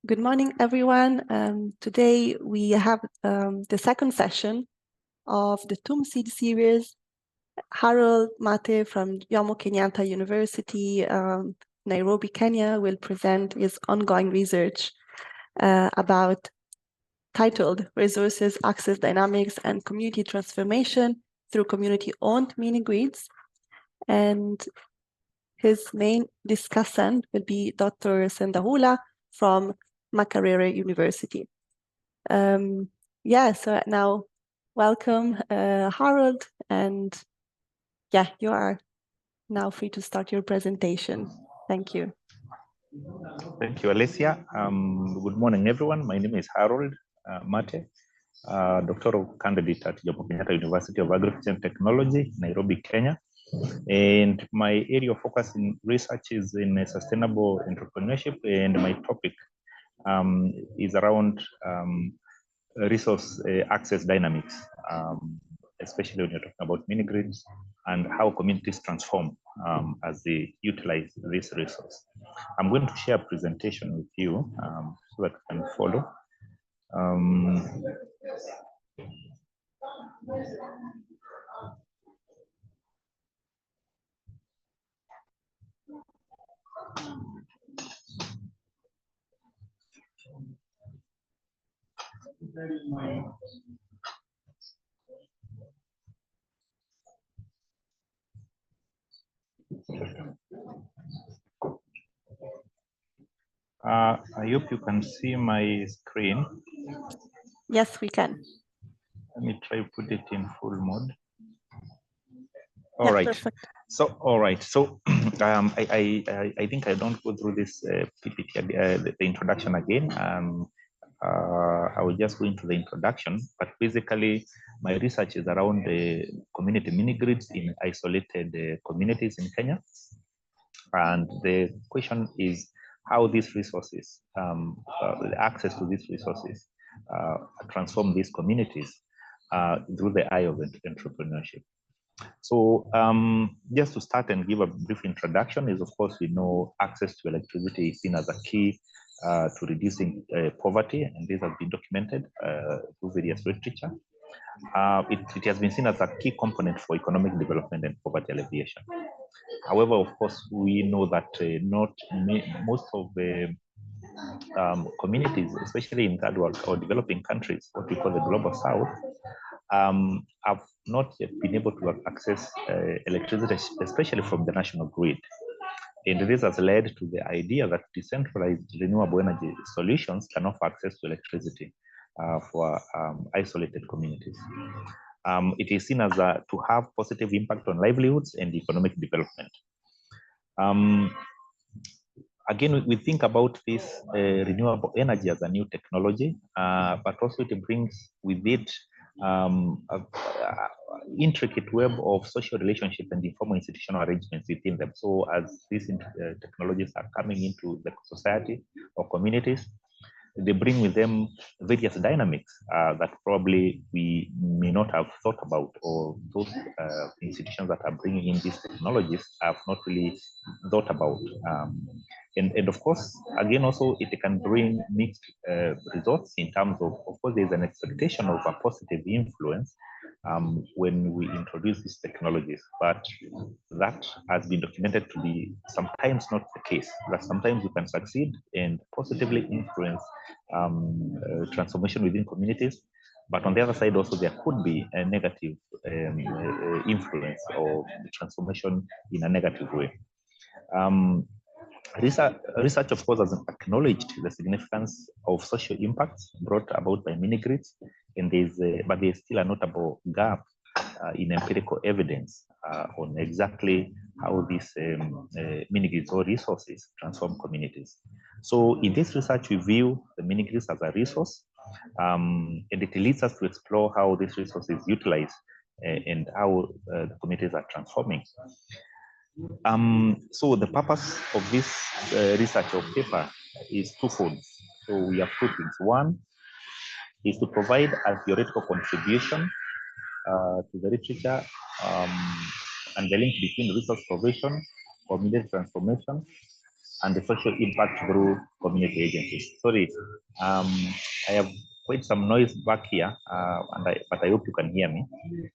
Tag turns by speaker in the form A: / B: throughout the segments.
A: Good morning, everyone. Today we have the second session of the TUM Seed series. Harold Mate from Jomo Kenyatta University, Nairobi, Kenya, will present his ongoing research about titled Resources, Access Dynamics, and Community Transformation through Community-Owned Mini-Grids. And his main discussant will be Dr. Sendahula from Makerere University. So now welcome, Harold, and you are now free to start your presentation. Thank you.
B: Thank you, Alicia. Good morning, everyone. My name is Harold Mate, doctoral candidate at Jomo Kenyatta University of Agriculture and Technology, Nairobi, Kenya. And my area of focus in research is in sustainable entrepreneurship, and my topic is around resource access dynamics, especially when you're talking about mini-grids and how communities transform as they utilize this resource. I'm going to share a presentation with you so that you can follow. I hope you can see my screen.
A: Yes, we can.
B: Let me try to put it in full mode. All right. Perfect. So, all right. So, I think I don't go through this PPT, the introduction again. I will just go into the introduction. But basically, my research is around the community mini-grids in isolated communities in Kenya. And the question is how these resources, the access to these resources, transform these communities through the eye of entrepreneurship. So just to start and give a brief introduction is, of course, we know access to electricity is seen as a key to reducing poverty, and this has been documented through various literature. It has been seen as a key component for economic development and poverty alleviation. However, of course, we know that most of the communities, especially in third world or developing countries, what we call the global south, have not yet been able to access electricity, especially from the national grid. And this has led to the idea that decentralized renewable energy solutions can offer access to electricity for isolated communities. It is seen as to have positive impact on livelihoods and economic development. Again, we think about this renewable energy as a new technology, but also it brings with it an intricate web of social relationship and informal institutional arrangements within them. So as these technologies are coming into the society or communities, they bring with them various dynamics that probably we may not have thought about, or those institutions that are bringing in these technologies have not really thought about. And of course, again, also it can bring mixed results in terms of course, there's an expectation of a positive influence when we introduce these technologies, but that has been documented to be sometimes not the case, that sometimes you can succeed and positively influence transformation within communities, but on the other side also there could be a negative influence or transformation in a negative way. Research, of course, has acknowledged the significance of social impacts brought about by mini-grids, and but there's still a notable gap in empirical evidence on exactly how these mini-grids or resources transform communities. So in this research, we view the mini-grids as a resource, and it leads us to explore how this resource is utilized and how the communities are transforming. So the purpose of this research or paper is twofold. So we have two things. One is to provide a theoretical contribution to the literature and the link between resource provision, community transformation, and the social impact through community agencies. Sorry, I have quite some noise back here, but I hope you can hear me.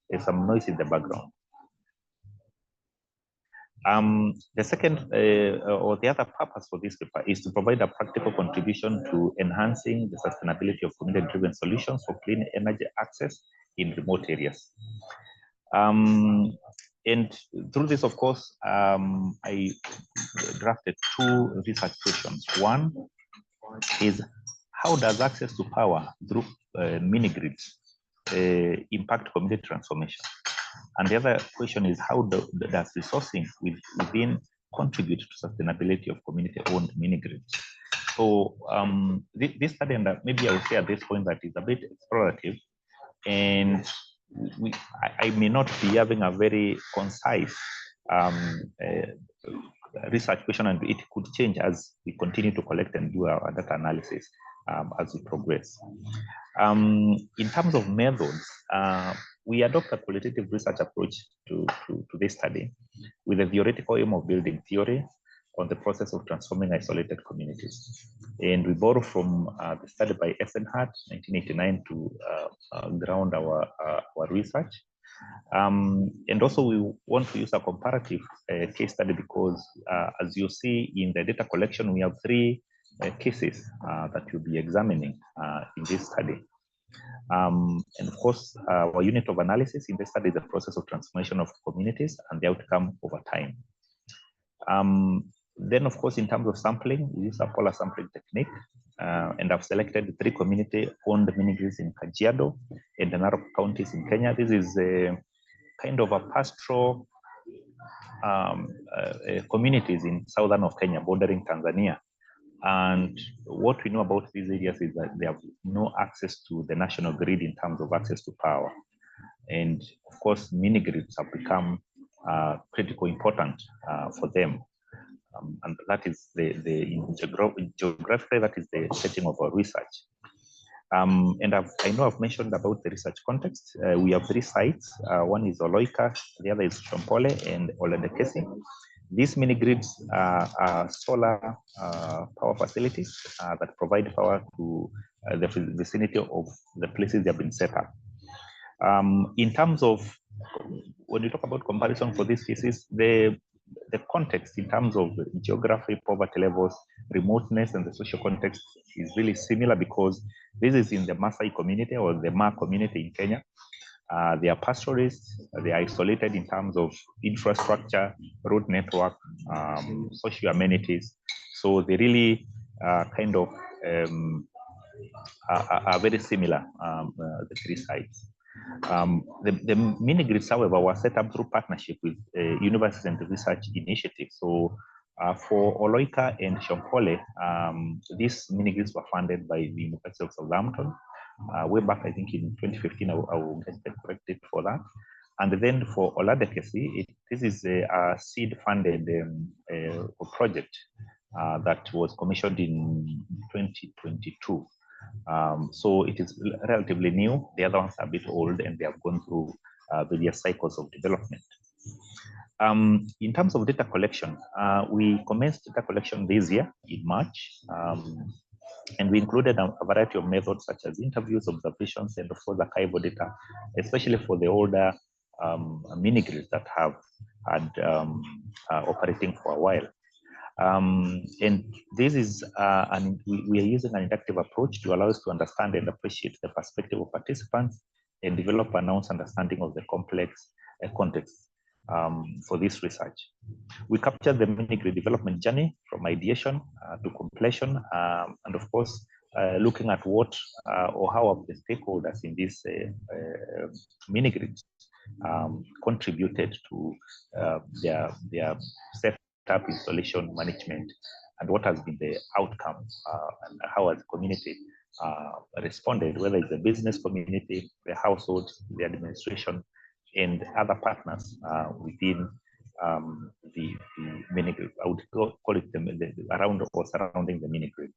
B: There's some noise in the background. The second or the other purpose for this paper is to provide a practical contribution to enhancing the sustainability of community-driven solutions for clean energy access in remote areas. And through this, of course, I drafted two research questions. One is, how does access to power through mini-grids impact community transformation? And the other question is, how does resourcing within contribute to sustainability of community-owned mini-grids? So this study, and maybe I will say at this point that is a bit explorative, and I may not be having a very concise research question, and it could change as we continue to collect and do our data analysis as we progress. In terms of methods, we adopt a qualitative research approach to this study with a theoretical aim of building theory on the process of transforming isolated communities. And we borrow from the study by Essenhardt, 1989, to ground our research. And also we want to use a comparative case study because as you see in the data collection, we have three cases that we'll be examining in this study. And of course, our unit of analysis in this study is the process of transformation of communities and the outcome over time. Then, of course, in terms of sampling, we use a polar sampling technique, and I've selected 3 community-owned mini-grids in Kajiado and the Narok counties in Kenya. This is a kind of a pastoral communities in southern of Kenya, bordering Tanzania. And what we know about these areas is that they have no access to the national grid in terms of access to power. And of course, mini-grids have become critically important for them. And that is geographically, that is the setting of our research. And I know I've mentioned about the research context. We have 3 sites. One is Oloika, the other is Shompole and Oledekesi. These mini-grids are solar power facilities that provide power to the vicinity of the places they have been set up. In terms of, when you talk about comparison for these cases, the context in terms of geography, poverty levels, remoteness, and the social context is really similar because this is in the Maasai community or the Ma community in Kenya. They are pastoralists, they are isolated in terms of infrastructure, road network, social amenities. So they really kind of are very similar, the 3 sites. The mini-grids, however, were set up through partnership with universities and research initiatives. So for Oloika and Shompole, these mini-grids were funded by the University of Southampton way back, I think in 2015, I will get corrected for that. And then for Oledekesi, this is a seed-funded project that was commissioned in 2022. So it is relatively new. The other ones are a bit old and they have gone through various cycles of development. In terms of data collection, we commenced data collection this year in March, and we included a variety of methods such as interviews, observations, and of course archival data, especially for the older mini-grids that have had operating for a while. And this is, we are using an inductive approach to allow us to understand and appreciate the perspective of participants and develop an understanding of the complex context for this research. We captured the mini-grid development journey from ideation to completion, and of course, looking at what or how have the stakeholders in this mini-grids contributed to their setup, installation, management, and what has been the outcome, and how has the community responded, whether it's the business community, the households, the administration, and other partners within the mini-grid. I would call it around or surrounding the mini-grid.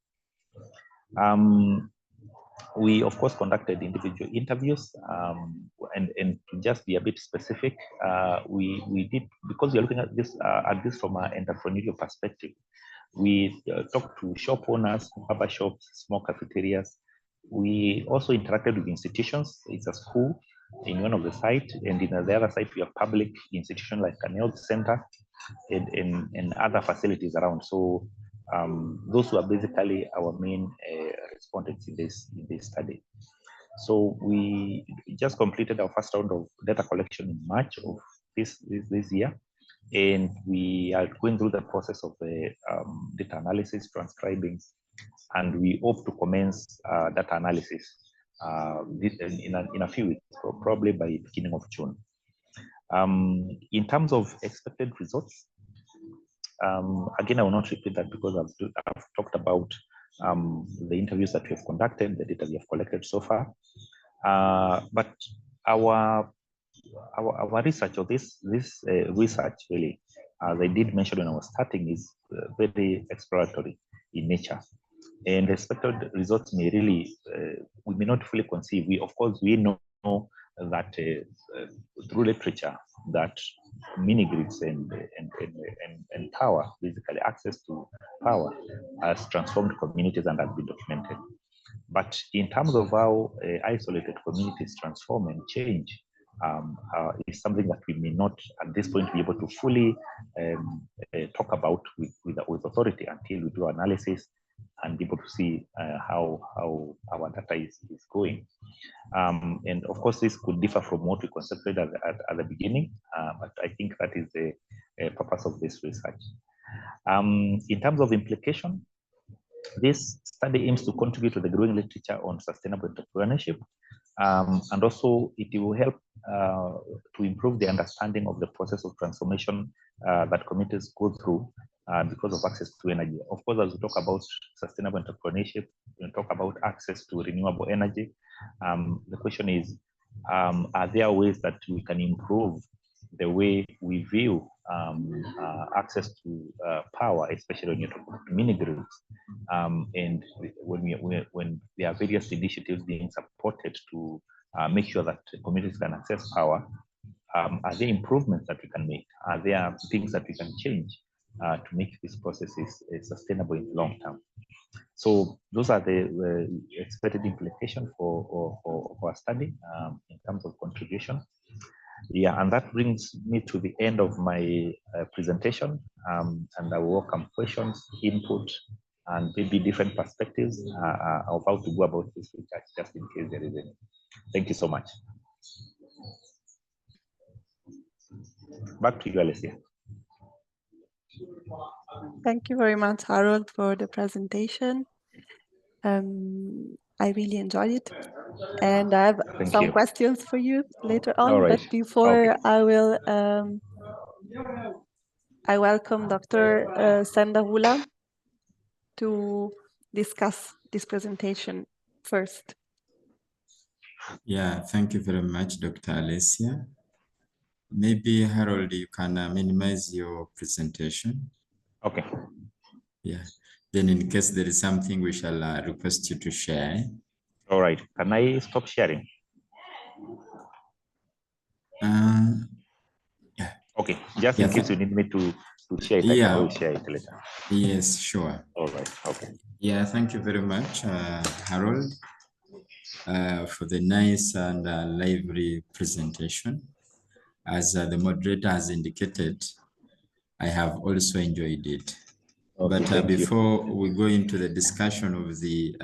B: We, of course, conducted individual interviews, and to just be a bit specific, we did, because we are looking at this from an entrepreneurial perspective, We talked to shop owners, barber shops, small cafeterias. We also interacted with institutions. It's a school in one of the sites, and in the other site, we have public institutions like a health center and other facilities around. So those were basically our main respondents in this study. So we just completed our first round of data collection in March of this year, and we are going through the process of data analysis, transcribing, and we hope to commence data analysis in a few weeks, probably by beginning of June. In terms of expected results, again, I will not repeat that because I've talked about the interviews that we have conducted, the data we have collected so far. But our research, or this research really, as I did mention when I was starting, is very exploratory in nature. And the expected results may really, we may not fully conceive. Of course, we know that through literature that mini grids and power, basically access to power, has transformed communities and has been documented. But in terms of how isolated communities transform and change, is something that we may not at this point be able to fully talk about with authority until we do analysis and be able to see how our data is going. And of course, this could differ from what we concepted at the beginning, but I think that is the purpose of this research. In terms of implication, this study aims to contribute to the growing literature on sustainable entrepreneurship, and also it will help to improve the understanding of the process of transformation that communities go through because of access to energy. Of course, as we talk about sustainable entrepreneurship, we talk about access to renewable energy. The question is, are there ways that we can improve the way we view access to power, especially when you talk about mini grids, and when there are various initiatives being supported to make sure that communities can access power, are there improvements that we can make? Are there things that we can change to make these processes sustainable in the long term? So those are the expected implications for our study in terms of contribution. Yeah, and that brings me to the end of my presentation, and I will welcome questions, input, and maybe different perspectives of how to go about this research, just in case there is any. Thank you so much. Back to you, Alessia.
A: Thank you very much, Harold, for the presentation. I really enjoyed it, and I have some questions for you later on. Right. But before I will, I welcome Dr. Sendahula to discuss this presentation first.
C: Yeah, thank you very much, Dr. Alessia. Maybe, Harold, you can minimize your presentation.
B: Okay.
C: Yeah. Then in case there is something, we shall request you to share.
B: All right. Can I stop sharing?
C: Yeah.
B: Okay. Just in case you need me to share it, I can always share it later.
C: Yes, sure.
B: All right. Okay.
C: Yeah, thank you very much, Harold, for the nice and lively presentation. As the moderator has indicated, I have also enjoyed it. Okay, but before we go into the discussion of the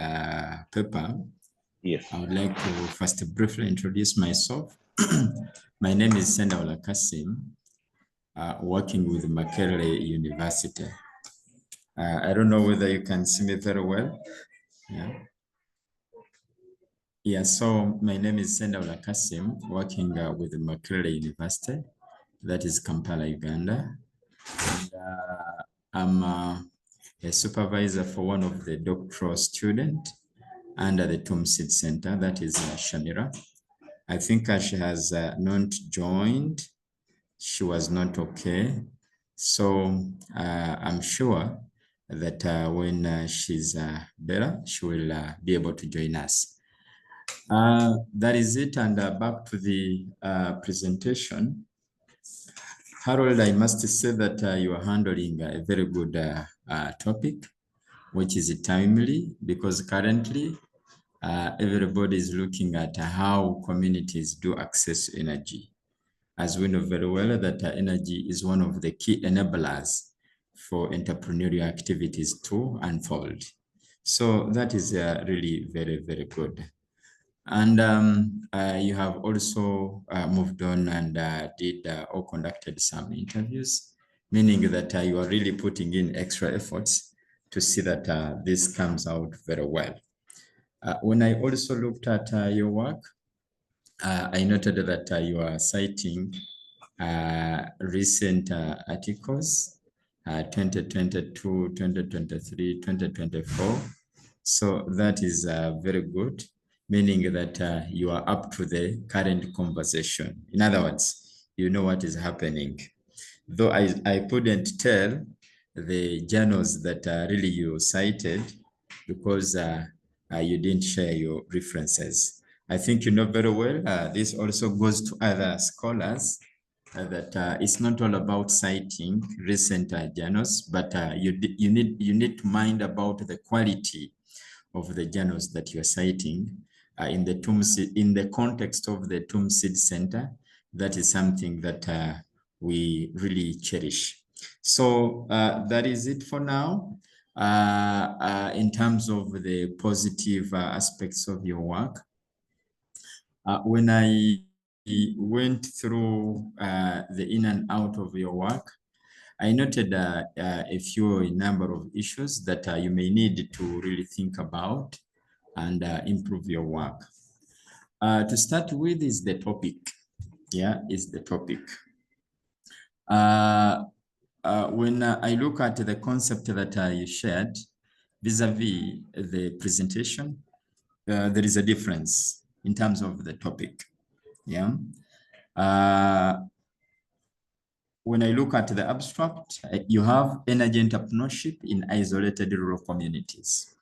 C: paper,
B: yes,
C: I would like to first briefly introduce myself. My name is Sendaula Kasim, working with Makerere University. I don't know whether you can see me very well. Yeah. Yeah, so my name is Sendaula Kasim, working with Makerere University, that is Kampala, Uganda. And, I'm a supervisor for one of the doctoral students under the TUMSID Center, that is Shamira. I think she has not joined. She was not okay. So I'm sure that when she's better, she will be able to join us. That is it, and back to the presentation. Harold, I must say that you are handling a very good topic, which is timely, because currently everybody is looking at how communities do access energy. As we know very well that energy is one of the key enablers for entrepreneurial activities to unfold. So that is really very, very good. And you have also moved on and did or conducted some interviews, meaning that you are really putting in extra efforts to see that this comes out very well. When I also looked at your work, I noted that you are citing recent articles, 2022, 2023, 2024. So that is very good, meaning that you are up to the current conversation. In other words, you know what is happening. Though I couldn't tell the journals that really you cited because you didn't share your references. I think you know very well, this also goes to other scholars that it's not all about citing recent journals, but you need to mind about the quality of the journals that you are citing in the context of the Tomb Seed Center. That is something that we really cherish. So that is it for now. In terms of the positive aspects of your work, when I went through the in and out of your work, I noted a few number of issues that you may need to really think about and improve your work. To start with is the topic. Yeah, is the topic. When I look at the concept that you shared vis-a-vis the presentation, there is a difference in terms of the topic. Yeah. When I look at the abstract, you have energy entrepreneurship in isolated rural communities,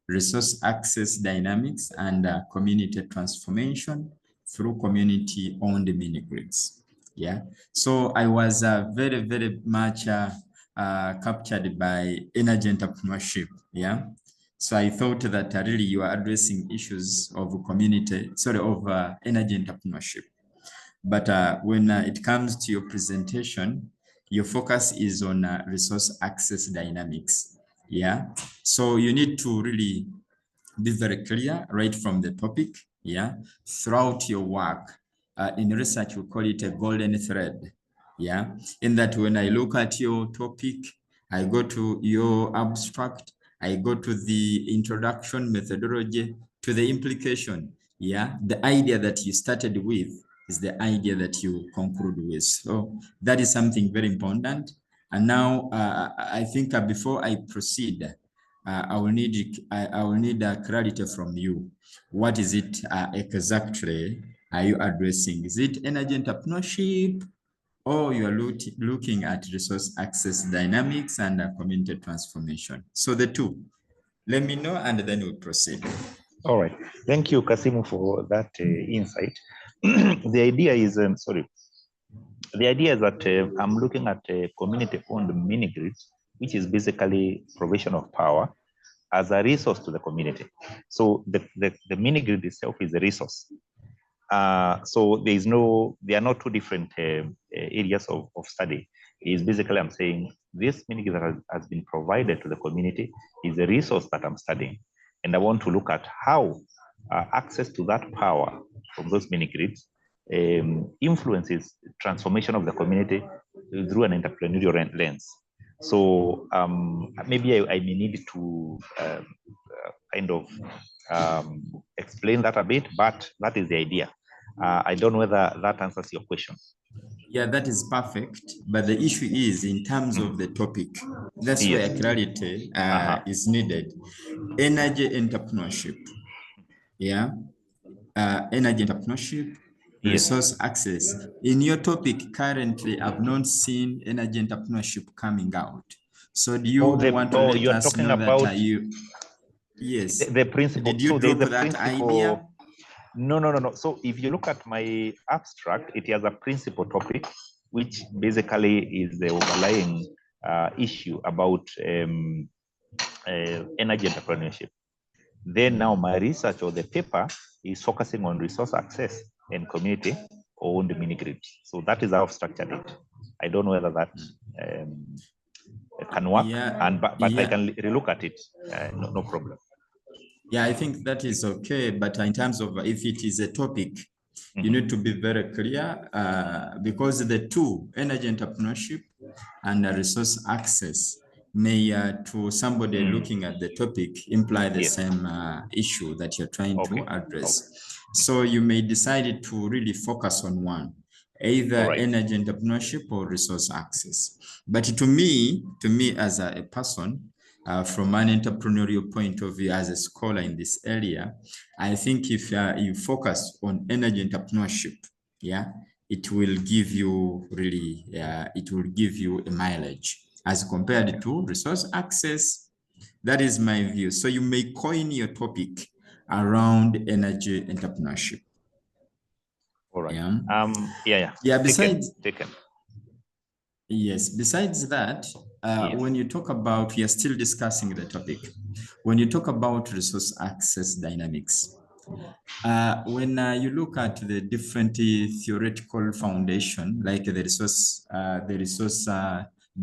C: resource access dynamics, and community transformation through community-owned mini-grids. Yeah, so I was very, very much captured by energy entrepreneurship. Yeah, so I thought that really you are addressing issues of energy entrepreneurship. But when it comes to your presentation, your focus is on resource access dynamics. Yeah, so you need to really be very clear right from the topic. Yeah, throughout your work. In research, we call it a golden thread. Yeah, in that when I look at your topic, I go to your abstract, I go to the introduction methodology, to the implication. Yeah, the idea that you started with is the idea that you conclude with. So that is something very important. And now I think before I proceed, I will need clarity from you. What is it exactly are you addressing? Is it energy entrepreneurship, or you are looking at resource access dynamics and community transformation? So the two. Let me know, and then we'll proceed.
B: All right. Thank you, Kasimu, for that insight. The idea is, the idea is that I'm looking at community-owned mini-grids, which is basically provision of power as a resource to the community. So the mini-grid itself is a resource. So there are not two different areas of study. Is basically I'm saying this mini-grid that has been provided to the community is a resource that I'm studying. And I want to look at how access to that power from those mini-grids influences transformation of the community through an entrepreneurial lens. So maybe I may need to kind of explain that a bit, but that is the idea. I don't know whether that answers your question.
C: Yeah, that is perfect. But the issue is in terms of the topic. That's where clarity is needed. Energy entrepreneurship. Yeah. Energy entrepreneurship, resource access. In your topic currently, I've not seen energy entrepreneurship coming out. So do you want to let us know that you... Yes.
B: The principle.
C: Did you drop that idea?
B: No. So if you look at my abstract, it has a principal topic, which basically is the overlying issue about energy entrepreneurship. Then now my research or the paper is focusing on resource access and community-owned mini-grids. So that is how I've structured it. I don't know whether that can work, but I can relook at it, no problem.
C: Yeah, I think that is okay. But in terms of if it is a topic, you need to be very clear because the two, energy entrepreneurship and resource access, may to somebody looking at the topic imply the same issue that you're trying to address. So you may decide to really focus on one, either energy entrepreneurship or resource access. But to me as a person, from an entrepreneurial point of view, as a scholar in this area, I think if you focus on energy entrepreneurship, it will give you really, it will give you a mileage as compared to resource access. That is my view. So you may coin your topic around energy entrepreneurship.
B: All right.
C: Besides,
B: taken.
C: Yes, besides that, when you talk about, we are still discussing the topic. When you talk about resource access dynamics, when you look at the different theoretical foundation, like the resource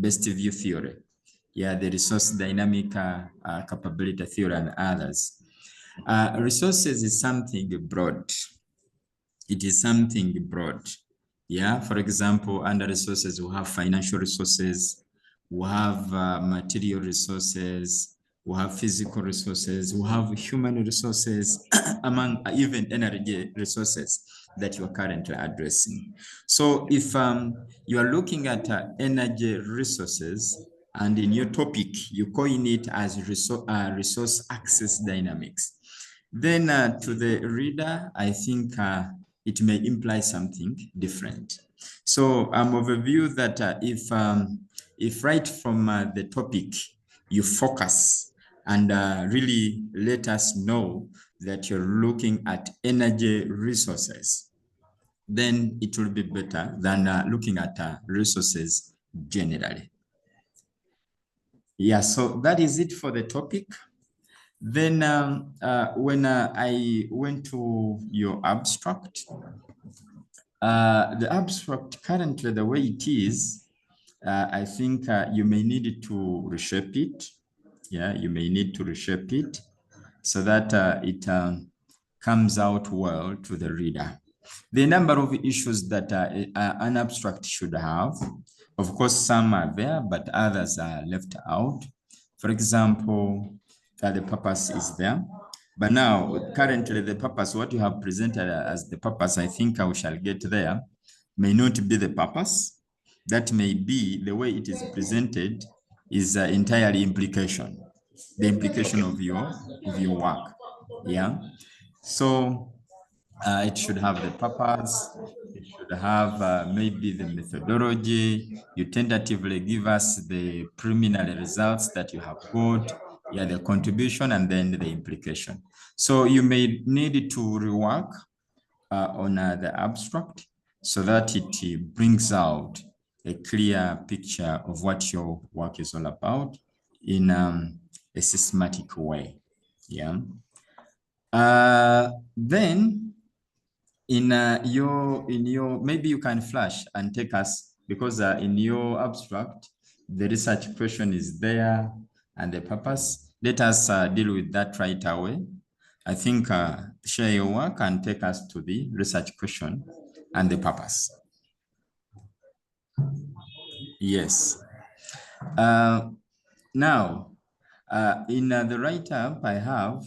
C: based view theory, the resource dynamic capability theory and others, resources is something broad. It is something broad. For example, under resources, we have financial resources, we have material resources, we have physical resources, we have human resources, among even energy resources that you are currently addressing. So if you are looking at energy resources, and in your topic, you coin it as resource access dynamics, then to the reader, I think it may imply something different. So I'm of a view that if right from the topic you focus and really let us know that you're looking at energy resources, then it will be better than looking at resources generally. So that is it for the topic. Then when I went to your abstract, the abstract currently, the way it is, I think you may need to reshape it. You may need to reshape it so that it comes out well to the reader. The number of issues that an abstract should have, of course, some are there, but others are left out. For example, the purpose is there. But now, currently, the purpose, what you have presented as the purpose, I think we shall get there, may not be the purpose. That may be the way it is presented is entirely implication, the implication of your work. So it should have the purpose, it should have maybe the methodology. You tentatively give us the preliminary results that you have got, the contribution, and then the implication. So you may need to rework on the abstract so that it brings out a clear picture of what your work is all about in a systematic way. Then in your maybe you can flash and take us, because in your abstract the research question is there and the purpose. Let us deal with that right away. I think share your work and take us to the research question and the purpose. Yes. Now in the write-up I have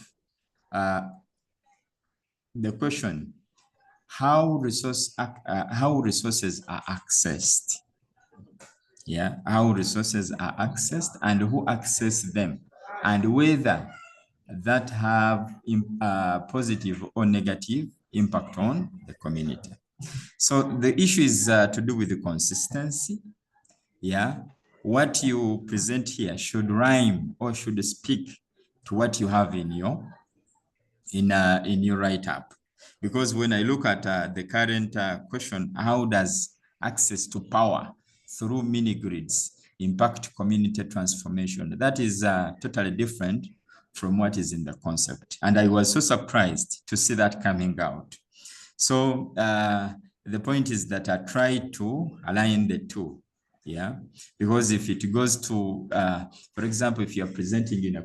C: the question: how resources are accessed. How resources are accessed and who access them, and whether that have positive or negative impact on the community. So the issue is to do with the consistency. What you present here should rhyme or should speak to what you have in your write-up. Because when I look at the current question, how does access to power through mini-grids impact community transformation? That is totally different from what is in the concept. And I was so surprised to see that coming out. So the point is that I try to align the two. Yeah, because if it goes to, for example, if you're presenting in a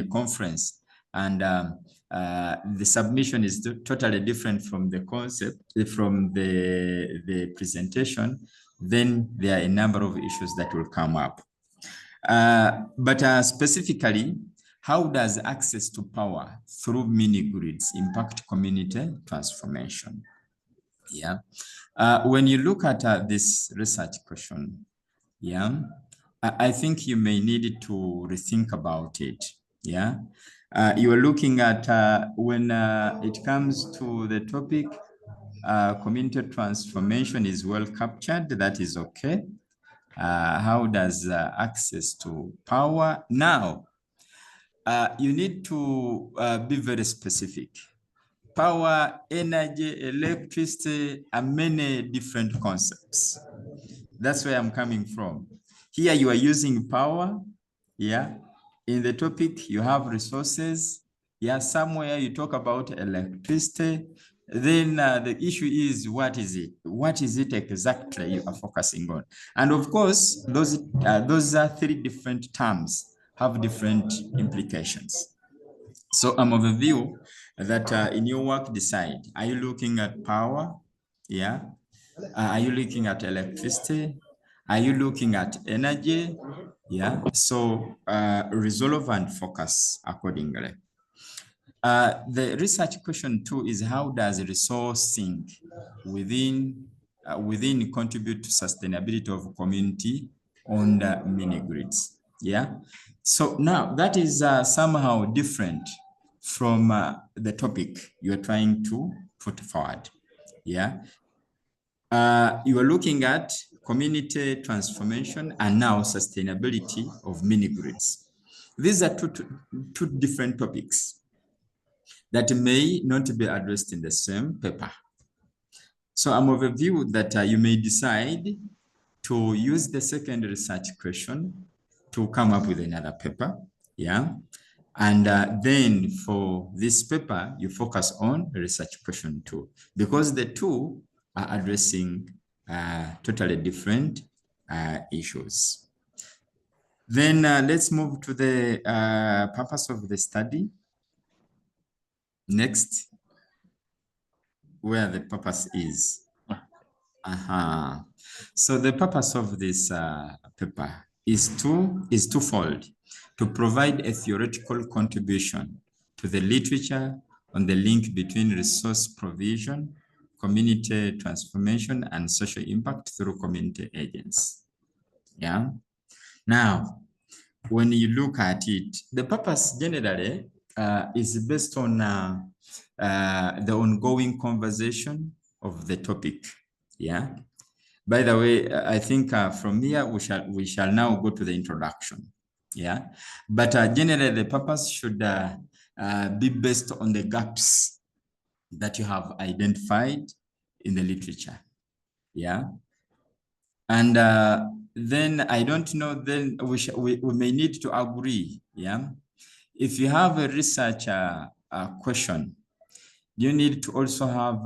C: conference and the submission is totally different from the concept, from the presentation, then there are a number of issues that will come up. But specifically, how does access to power through mini-grids impact community transformation? Yeah. When you look at this research question, yeah, I think you may need to rethink about it. Yeah. You are looking at when it comes to the topic, community transformation is well captured. That is okay. How does access to power? Now, you need to be very specific. Power, energy, electricity are many different concepts. That's where I'm coming from. Here you are using power. Yeah. In the topic, you have resources. Yeah. Somewhere you talk about electricity. Then the issue is, what is it? What is it exactly you are focusing on? And of course, those are three different terms, have different implications. So I'm of the view that in your work, decide, are you looking at power? Yeah. Are you looking at electricity? Are you looking at energy? Yeah. So resolve and focus accordingly. The research question 2 is, how does resourcing within contribute to sustainability of community on the mini grids? Yeah. So now that is somehow different from the topic you are trying to put forward. Yeah. You are looking at community transformation and now sustainability of mini grids. These are two different topics that may not be addressed in the same paper. So I'm of a view that you may decide to use the second research question to come up with another paper. Yeah. And then for this paper, you focus on research question 2, because the two are addressing totally different issues. Then let's move to the purpose of the study. Next, where the purpose is. So the purpose of this paper is twofold: to provide a theoretical contribution to the literature on the link between resource provision, community transformation, and social impact through community agents. Yeah. Now, when you look at it, the purpose generally is based on the ongoing conversation of the topic. Yeah. By the way, I think from here we shall now go to the introduction. Yeah. But generally, the purpose should be based on the gaps that you have identified in the literature. Yeah. And then I don't know, then we may need to agree. Yeah. If you have a research question, you need to also have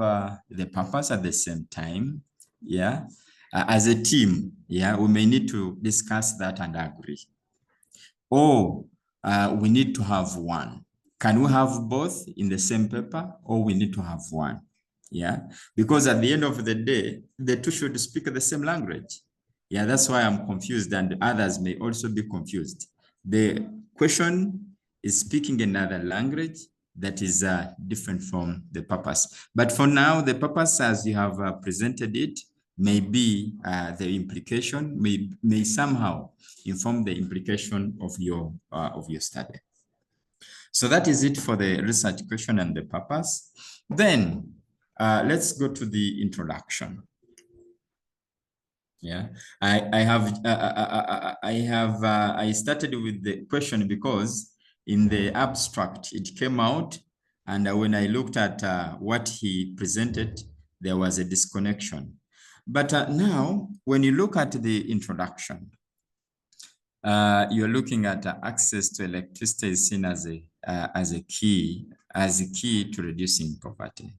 C: the purpose at the same time. Yeah. As a team, yeah, we may need to discuss that and agree. Or we need to have one. Can we have both in the same paper, or we need to have one? Yeah, because at the end of the day, the two should speak the same language. Yeah, that's why I'm confused, and others may also be confused. The question is speaking another language that is different from the purpose. But for now, the purpose as you have presented it may be the implication, may somehow inform the implication of your study. So that is it for the research question and the purpose. Then let's go to the introduction. Yeah, I started with the question because in the abstract it came out, and when I looked at what he presented, there was a disconnection. But now, when you look at the introduction, you're looking at access to electricity is seen as a key to reducing poverty.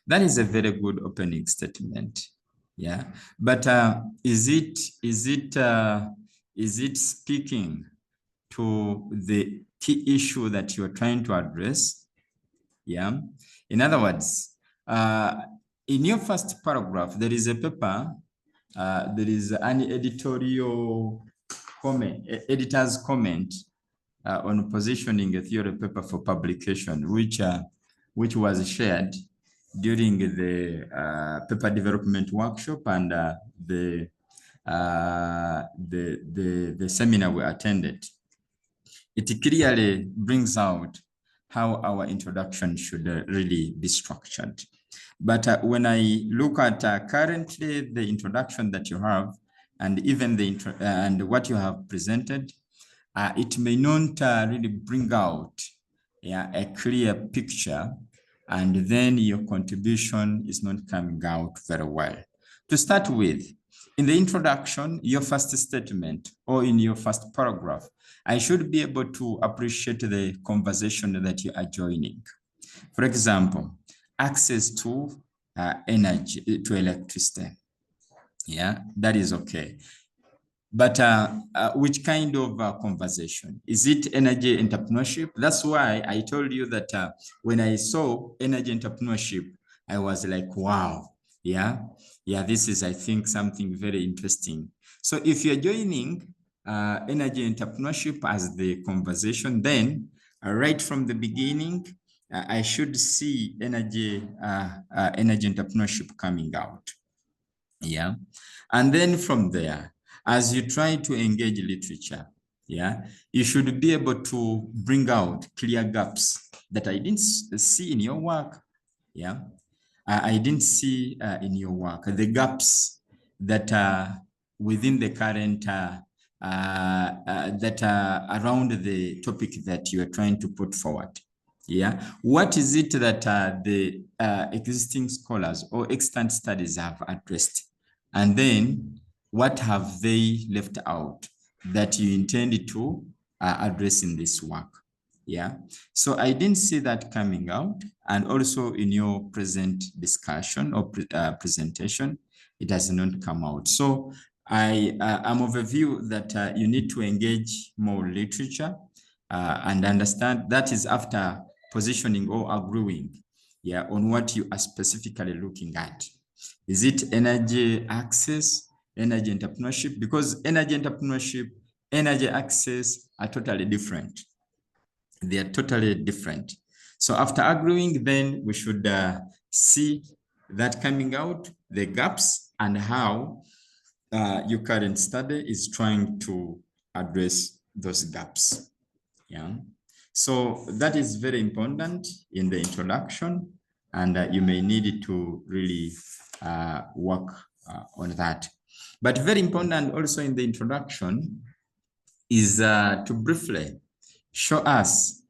C: That is a very good opening statement. Yeah, but is it speaking to the key issue that you're trying to address? Yeah. In other words, in your first paragraph, there is a paper. There is an editorial comment, editor's comment on positioning a theory paper for publication, which was shared during the paper development workshop and the seminar we attended. It clearly brings out how our introduction should really be structured. But when I look at currently the introduction that you have, and even the and what you have presented, it may not really bring out a clear picture, and then your contribution is not coming out very well. To start with, in the introduction, your first statement, or in your first paragraph, I should be able to appreciate the conversation that you are joining. For example, access to energy, to electricity. Yeah, that is okay. But which kind of conversation? Is it energy entrepreneurship? That's why I told you that when I saw energy entrepreneurship, I was like, wow, yeah, this is, I think, something very interesting. So if you're joining energy entrepreneurship as the conversation, then right from the beginning, I should see energy entrepreneurship coming out. Yeah, and then from there, as you try to engage literature, yeah, you should be able to bring out clear gaps that I didn't see in your work. Yeah, I didn't see in your work the gaps that are within the current that are around the topic that you are trying to put forward. Yeah, what is it that the existing scholars or extant studies have addressed? And then what have they left out that you intended to address in this work? Yeah, so I didn't see that coming out. And also in your present discussion or presentation, it has not come out. So I am of a view that you need to engage more literature and understand that is after positioning or agreeing, yeah, on what you are specifically looking at. Is it energy access, energy entrepreneurship? Because energy entrepreneurship, energy access are totally different. They are totally different. So after agreeing, then we should see that coming out, the gaps, and how your current study is trying to address those gaps. Yeah. So that is very important in the introduction, and you may need to really work on that. But very important also in the introduction is to briefly show us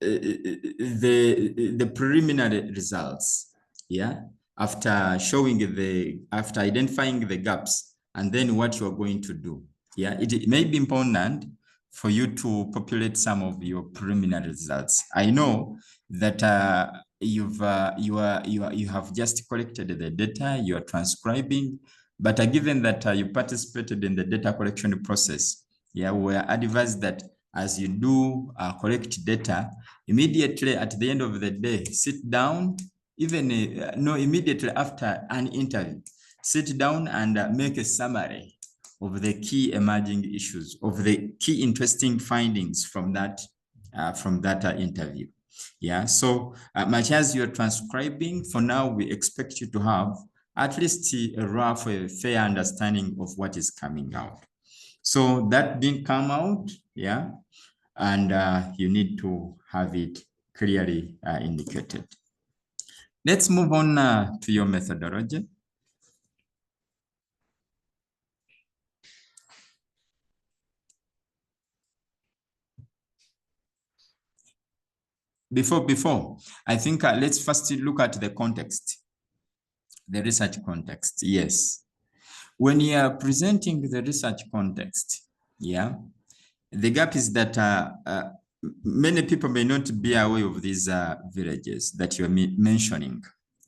C: the preliminary results. Yeah, after identifying the gaps, and then what you are going to do. Yeah, it may be important for you to populate some of your preliminary results. I know that you have just collected the data, you are transcribing, but given that you participated in the data collection process, yeah, we are advised that as you do collect data, immediately at the end of the day, sit down, even immediately after an interview, sit down and make a summary of the key emerging issues, of the key interesting findings from that interview. Yeah, so much as you're transcribing, for now, we expect you to have at least a rough, fair understanding of what is coming out. So that didn't come out, yeah, and you need to have it clearly indicated. Let's move on to your methodology. Before, I think let's first look at the context. The research context, yes. When you are presenting the research context, yeah, the gap is that many people may not be aware of these villages that you're mentioning.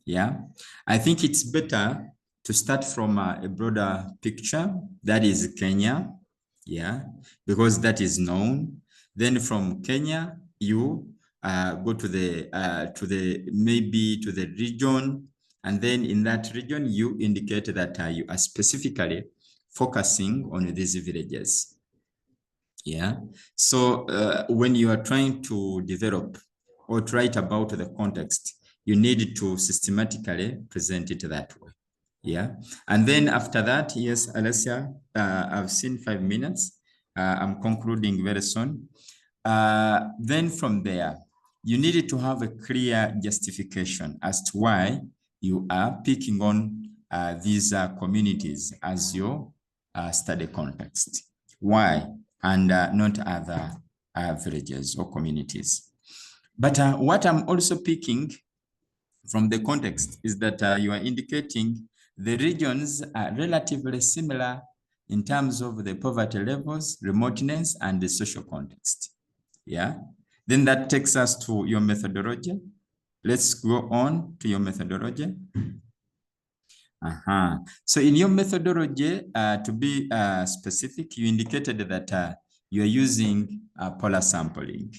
C: Yeah, I think it's better to start from a broader picture, that is Kenya, yeah, because that is known. Then from Kenya, you go to the maybe to the region, and then in that region, you indicate that you are specifically focusing on these villages. Yeah. So when you are trying to develop or to write about the context, you need to systematically present it that way. Yeah. And then after that, yes, Alessia, I've seen 5 minutes. I'm concluding very soon. Then from there, you need to have a clear justification as to why you are picking on these communities as your study context. Why? And not other villages or communities. But what I'm also picking from the context is that you are indicating the regions are relatively similar in terms of the poverty levels, remoteness, and the social context. Yeah. Then that takes us to your methodology. Let's go on to your methodology. So in your methodology, to be specific, you indicated that you are using polar sampling.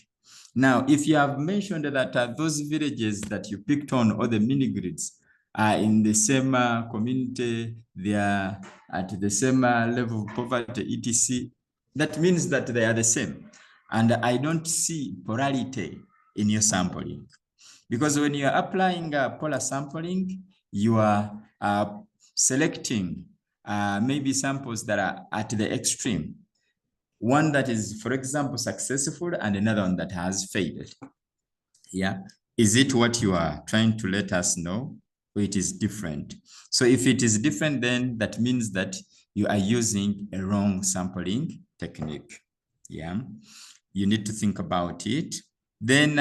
C: Now, if you have mentioned that those villages that you picked on, or the mini grids, are in the same community, they are at the same level of poverty, etc., that means that they are the same. And I don't see polarity in your sampling. Because when you are applying polar sampling, you are selecting maybe samples that are at the extreme. One that is, for example, successful and another one that has failed. Yeah. Is it what you are trying to let us know, or it is different? So if it is different, then that means that you are using a wrong sampling technique. Yeah. You need to think about it. Then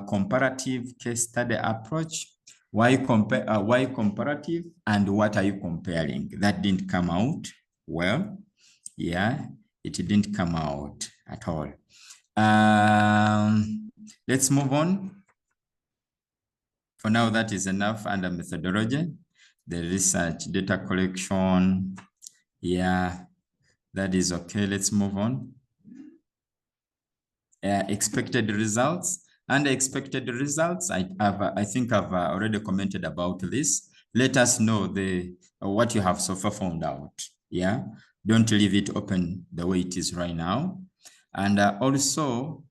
C: comparative case study approach. Why comparative, and what are you comparing? That didn't come out well. Yeah, it didn't come out at all. Let's move on. For now, that is enough under methodology. The research data collection. Yeah, that is okay. Let's move on. Expected results. And expected results, I think I've already commented about this. Let us know what you have so far found out. Yeah, don't leave it open the way it is right now. And also,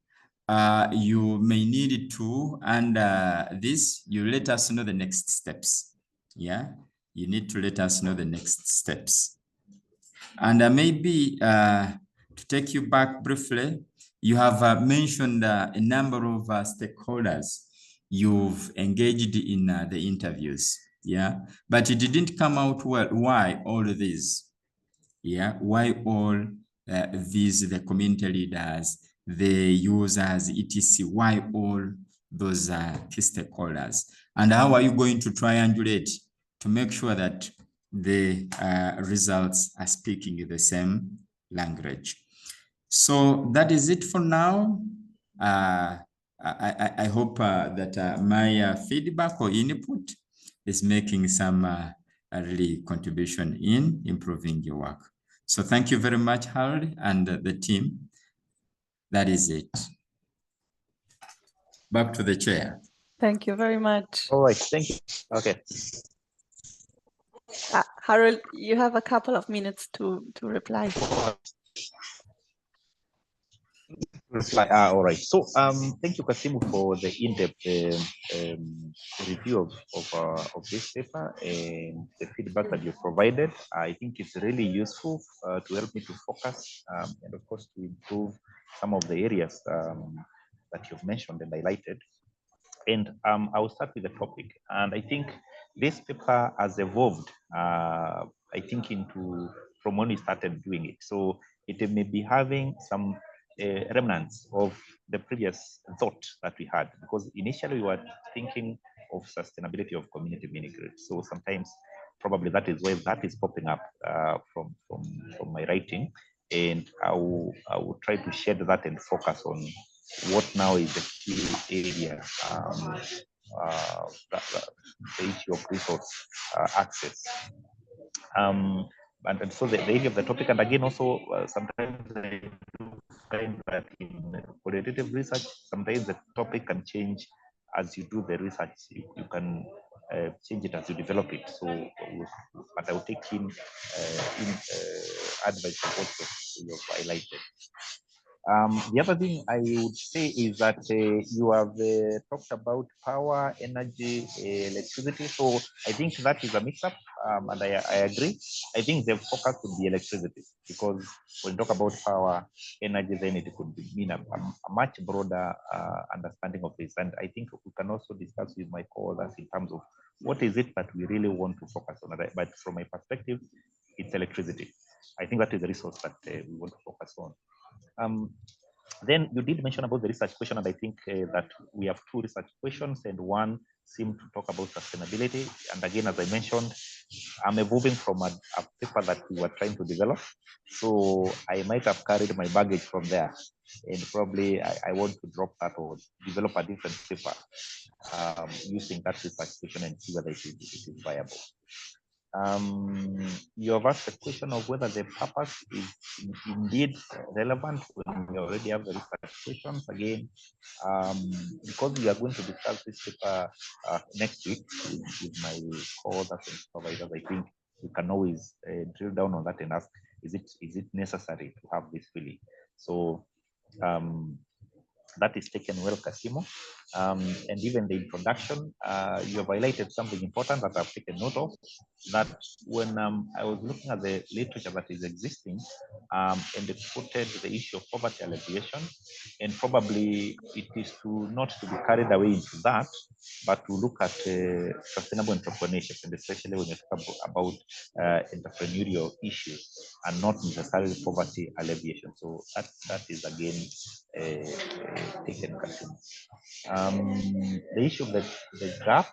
C: you may need to, and this, you let us know the next steps. Yeah, you need to let us know the next steps. And maybe to take you back briefly, you have mentioned a number of stakeholders you've engaged in the interviews. Yeah, but it didn't come out well. Why all of these? Yeah, why all these, the community leaders, the users, etc. Why all those key stakeholders? And how are you going to triangulate to make sure that the results are speaking the same language? So that is it for now. I hope that my feedback or input is making some really contribution in improving your work. So thank you very much, Harold, and the team. That is it. Back to the chair.
A: Thank you very much.
B: All right, thank you. Okay.
A: Harold, you have a couple of minutes to reply.
B: All right. So thank you, Kasimu, for the in-depth review of this paper and the feedback that you provided. I think it's really useful to help me to focus and, of course, to improve some of the areas that you've mentioned and highlighted. And I will start with the topic. And I think this paper has evolved, I think, from when we started doing it. So it may be having some remnants of the previous thought that we had, because initially we were thinking of sustainability of community mini grids. So sometimes probably that is where that is popping up from my writing, and I will try to shed that and focus on what now is the key area, the issue of resource access. And so the area of the topic, and again also sometimes I do find that in qualitative research, sometimes the topic can change as you do the research. You can change it as you develop it. So, but I will take in advice of what you have highlighted. The other thing I would say is that you have talked about power, energy, electricity. So I think that is a mix-up, and I agree. I think the focus would be electricity, because when you talk about power, energy, then it could mean a much broader understanding of this. And I think we can also discuss with my co-authors in terms of what is it that we really want to focus on. But from my perspective, it's electricity. I think that is the resource that we want to focus on. Then you did mention about the research question, and I think that we have two research questions, and one seemed to talk about sustainability. And again, as I mentioned, I'm evolving from a paper that we were trying to develop. So I might have carried my baggage from there, and probably I want to drop that or develop a different paper using that research question and see whether it is viable. You have asked the question of whether the purpose is indeed relevant when we already have the research questions. Again, because we are going to discuss this paper next week with my co-authors and supervisors, I think we can always drill down on that and ask, is it necessary to have this really? So that is taken well, Casimo. And even the introduction, you have highlighted something important that I've taken note of, that when I was looking at the literature that is existing, and it quoted the issue of poverty alleviation, and probably it is not to be carried away into that, but to look at sustainable entrepreneurship, and especially when you talk about entrepreneurial issues, and not necessarily poverty alleviation. So that is again taken. The issue of the graph,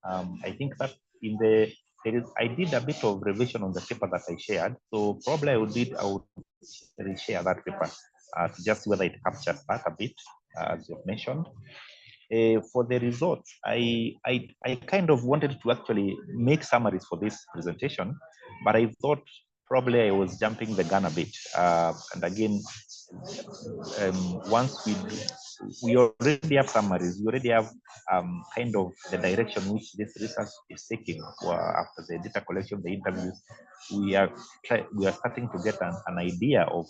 B: I think that I did a bit of revision on the paper that I shared. So probably I would reshare that paper to just whether it captures that a bit, as you've mentioned. For the results, I kind of wanted to actually make summaries for this presentation, but I thought probably I was jumping the gun a bit. And again, once we already have summaries, we already have kind of the direction which this research is taking after the data collection, the interviews. We are starting to get an idea of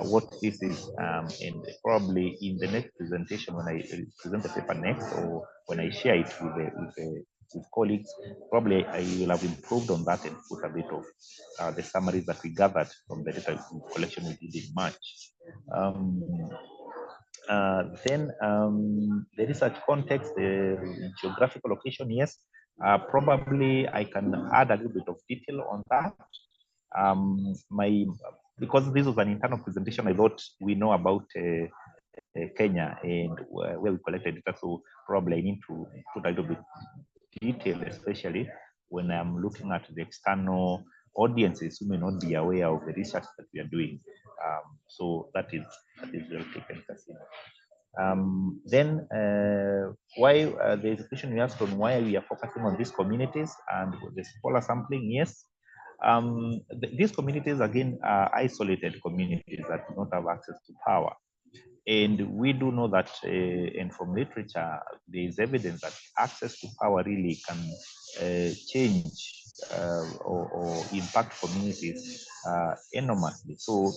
B: what this is, and probably in the next presentation, when I present the paper next, or when I share it with colleagues, probably I will have improved on that and put a bit of the summaries that we gathered from the data collection we did in March. Then the research context, the geographical location, yes, probably I can add a little bit of detail on that. Because this was an internal presentation, I thought we know about Kenya and where we collected data, so probably I need to put a little bit detail, especially when I'm looking at the external audiences who may not be aware of the research that we are doing. So that is well taken, Casino. Then why the question we asked on why we are focusing on these communities and the smaller sampling, yes. These communities, again, are isolated communities that do not have access to power. And we do know that, and from literature, there is evidence that access to power really can change or impact communities enormously. So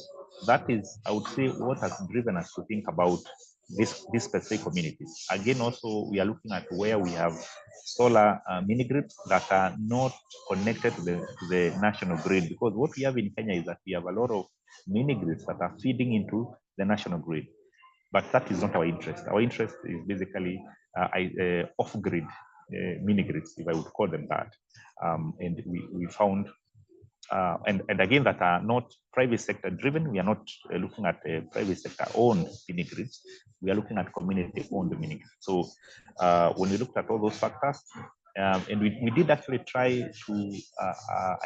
B: that is, I would say, what has driven us to think about these specific communities. Again, also, we are looking at where we have solar mini grids that are not connected to the national grid, because what we have in Kenya is that we have a lot of mini grids that are feeding into the national grid. But that is not our interest. Our interest is basically off-grid mini grids, if I would call them that. And we found and again, that are not private sector driven. We are not looking at private sector owned mini grids. We are looking at community owned mini grids. So when we looked at all those factors, and we did actually try to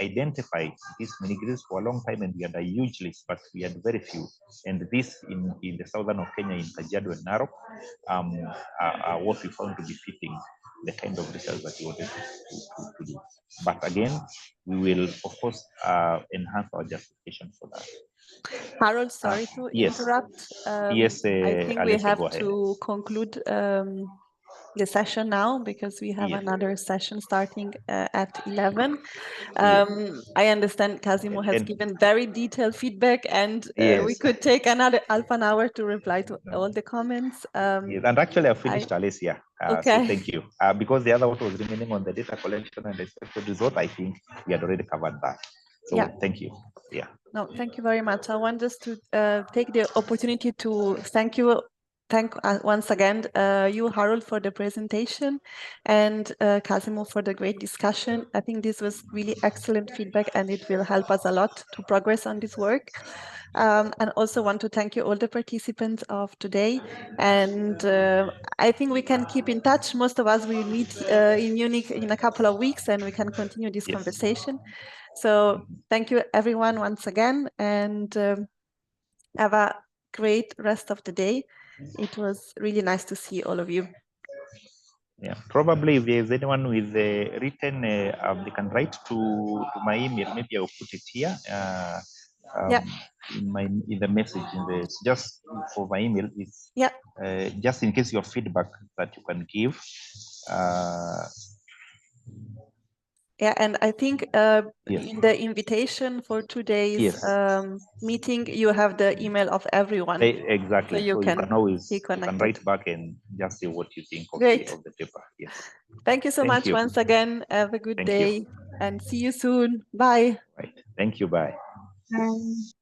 B: identify these mini grids for a long time, and we had a huge list, but we had very few. And this in the southern of Kenya, in Kajiado and Narok, are what we found to be fitting the kind of research that we wanted to do. But again, we will, of course, enhance our justification for that.
A: Harold, sorry to interrupt.
B: Yes,
A: I think we
B: Alicia,
A: have to conclude the session now, because we have another session starting at 11. I understand Cosimo has given very detailed feedback, and we could take another half an hour to reply to all the comments.
B: And actually, I finished Alicia.
A: Okay.
B: So thank you. Because the other one was remaining on the data collection and the expected result. I think we had already covered that. So thank you. Yeah.
A: No, thank you very much. I want just to take the opportunity to thank once again you, Harold, for the presentation, and Cosimo for the great discussion. I think this was really excellent feedback, and it will help us a lot to progress on this work. And also want to thank you all the participants of today. And I think we can keep in touch. Most of us will meet in Munich in a couple of weeks, and we can continue this conversation. So thank you everyone once again, and have a great rest of the day. It was really nice to see all of you.
B: Yeah, probably if there's anyone with a written, they can write to my email. Maybe I'll put it here in the message. Just for my email is just in case your feedback that you can give.
A: Yeah, and I think in the invitation for today's meeting, you have the email of everyone.
B: Exactly.
A: So you can
B: always write back and just say what you think of the paper. Yes.
A: Thank you so much once again. Have a good day and see you soon. Bye.
B: Right. Thank you. Bye.
A: Bye.